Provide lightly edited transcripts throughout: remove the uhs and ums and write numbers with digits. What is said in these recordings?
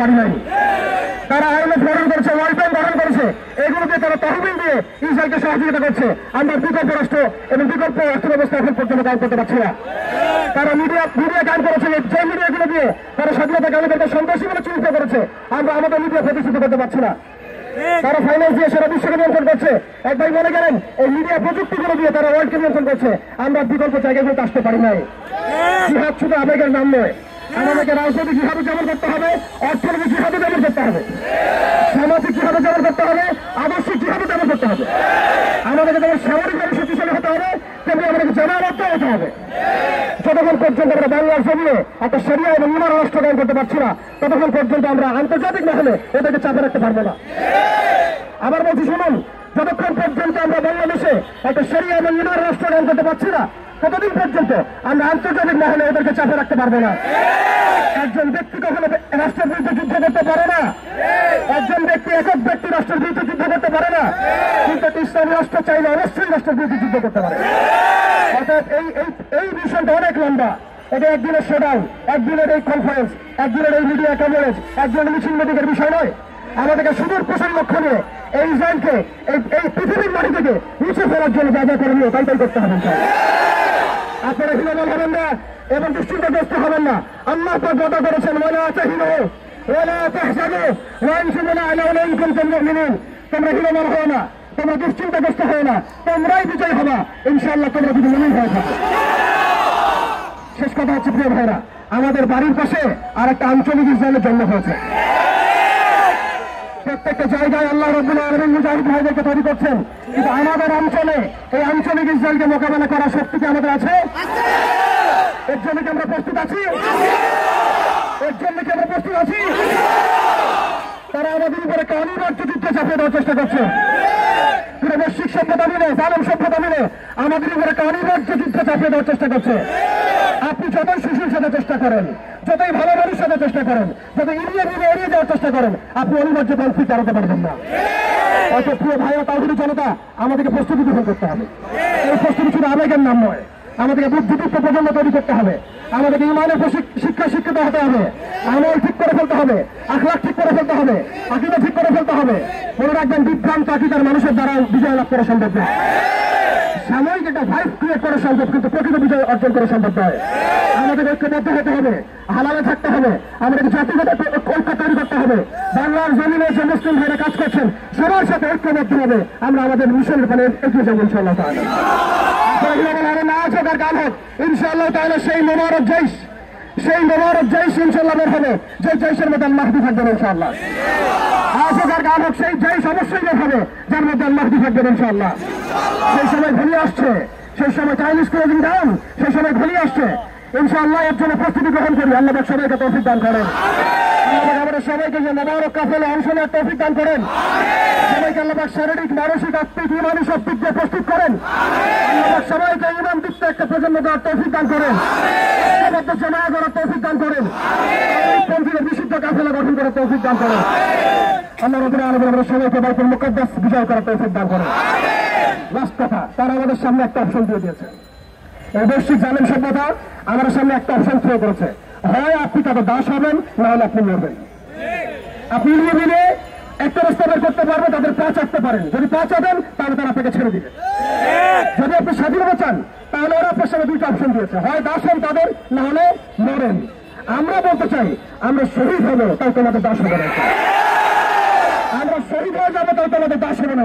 পারি নাই। তারা আইএমএফ গঠন করছে, ওয়ার্ল্ড ব্যাংক গঠন করছে, এগুলো দিয়ে তারা তহবিল দিয়ে ইসরায়েলকে সহযোগিতা করছে। আমরা বিকল্প রাষ্ট্র এবং বিকল্প রাষ্ট্র ব্যবস্থা এখন পর্যন্ত কাজ করতে পারছি না। তারা মিডিয়া কাজ করেছে, যে মিডিয়াগুলো দিয়ে তারা স্বাধীনতা কামীদেরকে সন্ত্রাসী বলে চিহ্নিত করেছে, আমরা আমাদের মিডিয়া প্রতিষ্ঠিত করতে পারছি না। তারা ফাইন্যান্স দিয়ে সারা বিশ্বকে নিয়ন্ত্রণ করছে। এক ভাই মনে করেন এই মিডিয়া প্রযুক্তিগুলো দিয়ে তারা ওয়ার্ল্ডকে নিয়ন্ত্রণ করছে। আমরা বিকল্প জায়গাগুলোতে আসতে পারি নাই। জিহাদ শুধু আবেগের নাম নয়, আমাদেরকে রাজনৈতিক জিহাদও যেমন করতে হবে, অর্থনৈতিক জিহাদও যেমন করতে হবে, সামাজিক জিহাদও যেমন করতে হবে, আদর্শিক জিহাদও যেমন করতে হবে। আমাদেরকে যেমন সামরিকভাবে শক্তিশালী হতে হবে, তেমনি আমাদেরকে জনবদ্ধ হতে হবে। যতক্ষণ পর্যন্ত আমরা বাংলার জমিয়ে একটা শরিয়া এবং ইমান রাষ্ট্র কায়েম করতে পারছি না, ততক্ষণ পর্যন্ত আমরা আন্তর্জাতিক মহলে এটাকে চাপে রাখতে পারবো না। আবার বলছি শুনুন, যতক্ষণ পর্যন্ত আমরা বাংলাদেশে একটা শরিয়া এবং ইমান রাষ্ট্র কায়েম করতে পারছি না, ততদিন পর্যন্ত আমরা আন্তর্জাতিক মহলে ওদেরকে চাপে রাখতে পারবো না। একজন ব্যক্তি কখনো রাষ্ট্রের বিরুদ্ধে যুদ্ধ করতে পারে না, একজন ব্যক্তি একক ব্যক্তি রাষ্ট্রের বিরুদ্ধে যুদ্ধ করতে পারে না, কিন্তু ইসলামী রাষ্ট্র চাইলে অবশ্যই রাষ্ট্রের বিরুদ্ধে যুদ্ধ করতে পারে। অর্থাৎ এই মিশনটা অনেক লম্বা। এটা একদিনের শোডাউন, একদিনের এই কনফারেন্স, একদিনের এই মিডিয়া কভারেজ, একদিনের মিছিল মিটিংয়ের বিষয় নয়। আমাদেরকে সুদূর প্রসারী লক্ষ্য নিয়ে এই ইসরায়েলকে এই পৃথিবীর মাটি থেকে নিচে ফেলার জন্য যা যা করণীয় তাই করতে হবে। আপনারা হীনবল হবেন না এবং দুশ্চিন্তাগ্রস্ত হবেন না। আল্লাহ পাক ওয়াদা করেছেন, ওয়ালা তাহিনু ওয়ালা তাহজানু ওয়া আনতুম আ'লা ইন কুনতুম মুমিনিন। তোমরা হীনবল হও না, তোমরা দুশ্চিন্তাগ্রস্ত হও না, তোমরাই বিজয় হবা ইনশাআল্লাহ, তোমরা যদি মুমিন হয়ে থাকো। শেষ কথা হচ্ছে প্রিয় ভাইরা, আমাদের বাড়ির পাশে আর একটা আঞ্চলিক ইসরায়েলের জন্ম হয়েছে। প্রত্যেকটা জায়গায় আল্লাহ রাব্বুল আলামিন মুজাহিদ ভাইদেরকে তৈরি করছেন, কিন্তু আমাদের অঞ্চলে এই আঞ্চলিক ইসরায়েলকে মোকাবেলা করার শক্তি কি আমাদের আছে? এর জন্য কি আমরা প্রস্তুত আছি? এর জন্য কি আমরা প্রস্তুত আছি? তারা আমাদের উপরে একটা অনিবার্য যুদ্ধ চাপিয়ে দেওয়ার চেষ্টা করছে। পুরো বৈশ্বিক সভ্যতা মিলে, জালেম সভ্যতা মিলে আমাদের উপরে একটা অনিবার্য যুদ্ধ চাপিয়ে দেওয়ার চেষ্টা করছে। আপনি যতই সুশীল সাথে চেষ্টা করেন, যতই ভালো মানুষের সাথে চেষ্টা করেন, যত এড়িয়ে যাওয়ার চেষ্টা করেন, আপনি অনিবার্য কনফ্লিক্ট এড়াতে পারবেন না। অত প্রিয় ভাই ও তাওহীদি জনতা, আমাদেরকে প্রস্তুতি গ্রহণ করতে হবে। এই প্রস্তুতি শুধু আবেগের নাম নয়, আমাদেরকে বুদ্ধিদীপ্ত প্রজন্ম তৈরি করতে হবে। আমাদেরকে ইমানের শিক্ষা শিক্ষিত হতে হবে, আমল ঠিক করে ফেলতে হবে, আখলাক ঠিক করে ফেলতে হবে, আকীদা ঠিক করে ফেলতে হবে। মনে রাখবেন, বিভ্রান্ত আকীদার মানুষের দ্বারা বিজয় লাভ করা সম্ভব নয়। সাময়িক একটা ভাইব ক্রিয়েট করা সম্ভব, কিন্তু প্রকৃত বিজয় অর্জন করা সম্ভব নয়। আমাদের ঐক্যবদ্ধ হতে হবে, হালালে থাকতে হবে, আমাদেরকে জাতিগত ঐক্য তৈরি করতে হবে। বাংলার জমিনে যে মুসলিম ভাইরা কাজ করছেন, সবার সাথে ঐক্যবদ্ধ হবে। আমরা আমাদের মিশনের ফলে এগিয়ে যাবো ইনশাআল্লাহ তাআলা। না আছে তার গান হোক ইনশাআল্লাহ তাআলা। সেই মোবারক জৈশ ইনশাআল্লাহ বের হবে, যে জৈশের মধ্যে আল্লাহ থাকবেন ইনশাআল্লাহ। আছে তার গান হোক, সেই জৈশ অবশ্যই বের হবে যার মধ্যে আল্লাহ থাকবেন ইনশাআল্লাহ। সেই সময় ঘনিয়ে আসছে, সেই সময় চাইনিজ ক্লোজিং ডাউন, সেই সময় ঘনিয়ে আসছে ইনশাআল্লাহ। এর জন্য প্রস্তুতি গ্রহণ করি। আল্লাহ পাক সবাইকে তৌফিক দান করেন। আল্লাহ পাক আমাদের সবাইকে যে মোবারক কাফেলা অংশ নেওয়ার তৌফিক দান করেন। সবাইকে আল্লাহ পাক শারীরিক, মানসিক, আত্মিক, ঈমানি সব দিক দিয়ে প্রস্তুত করেন। আল্লাহ পাক সবাইকে ঈমান দীপ্ত একটা প্রজন্ম দেওয়ার তৌফিক দান করেন। ঐক্যবদ্ধ জামায়াত করার তৌফিক দান করেন। পন্থীদের বিশুদ্ধ কাফেলা গঠন করার তৌফিক দান করেন। আল্লাহ রাব্বুল আলামিন আমাদের সবাইকে বাইতুল মুকাদ্দাস বিজয় করার তৌফিক দান করেন। লাস্ট কথা, তারা আমাদের সামনে একটা অপশন দিয়ে দিয়েছে। এই বৈশ্বিক জালেম সভ্যতা আমাদের সামনে একটা অপশন থ্রো করেছে। হয় আপনি তাদের দাস হবেন, না হলে আপনি মরবেন। আপনি নিয়ে দিলে একটা রাস্তা বের করতে পারবেন, তাদের পা চাটতে পারেন। যদি পা চাটেন তাহলে তারা আপনাকে ছেড়ে দিবে। যদি আপনি স্বাধীনতা চান, তাহলে ওরা আপনার সামনে দুইটা অপশন দিয়েছে, হয় দাস হন তাদের, না হলে মরেন। আমরা বলতে চাই, আমরা শহীদ হবো তাই তোমাদের দাস হবে না। আমরা শহীদ হয়ে যাবো তাই তোমাদের দাস হবে না।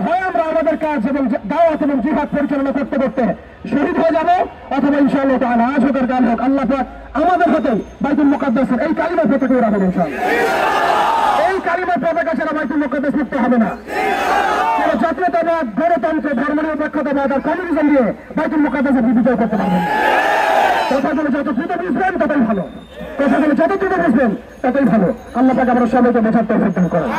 হয় আমরা আমাদের কাজ এবং দাওয়াত এবং জিহাদ পরিচালনা করতে করতে শহীদ হয়ে যাবো, অথবা ইনশাআল্লাহ তাআলা আজ হোক আর কাল হোক আল্লাহ পাক আমাদের হাতে বাইতুল মুকাদ্দাসের এই কালিমার পতাকা রাখবেন ইনশাআল্লাহ। এই কালিমার পতাকা ছাড়া বাইতুল মুকাদ্দাস মুক্ত হবে না। কোন জাতীয়তাবাদ, গণতন্ত্র, ধর্মনিরপেক্ষতাবাদ আর কমিউনিজম দিয়ে বাইতুল মুকাদ্দাস আপনি বিজয় করতে পারবেন না। কথাগুলো যত দ্রুত বুঝবেন ততই ভালো, কথাগুলো যত দ্রুত বুঝবেন ততই ভালো। আল্লাহ পাক আমরা সবাইকে বোঝার তৌফিক দান করেন।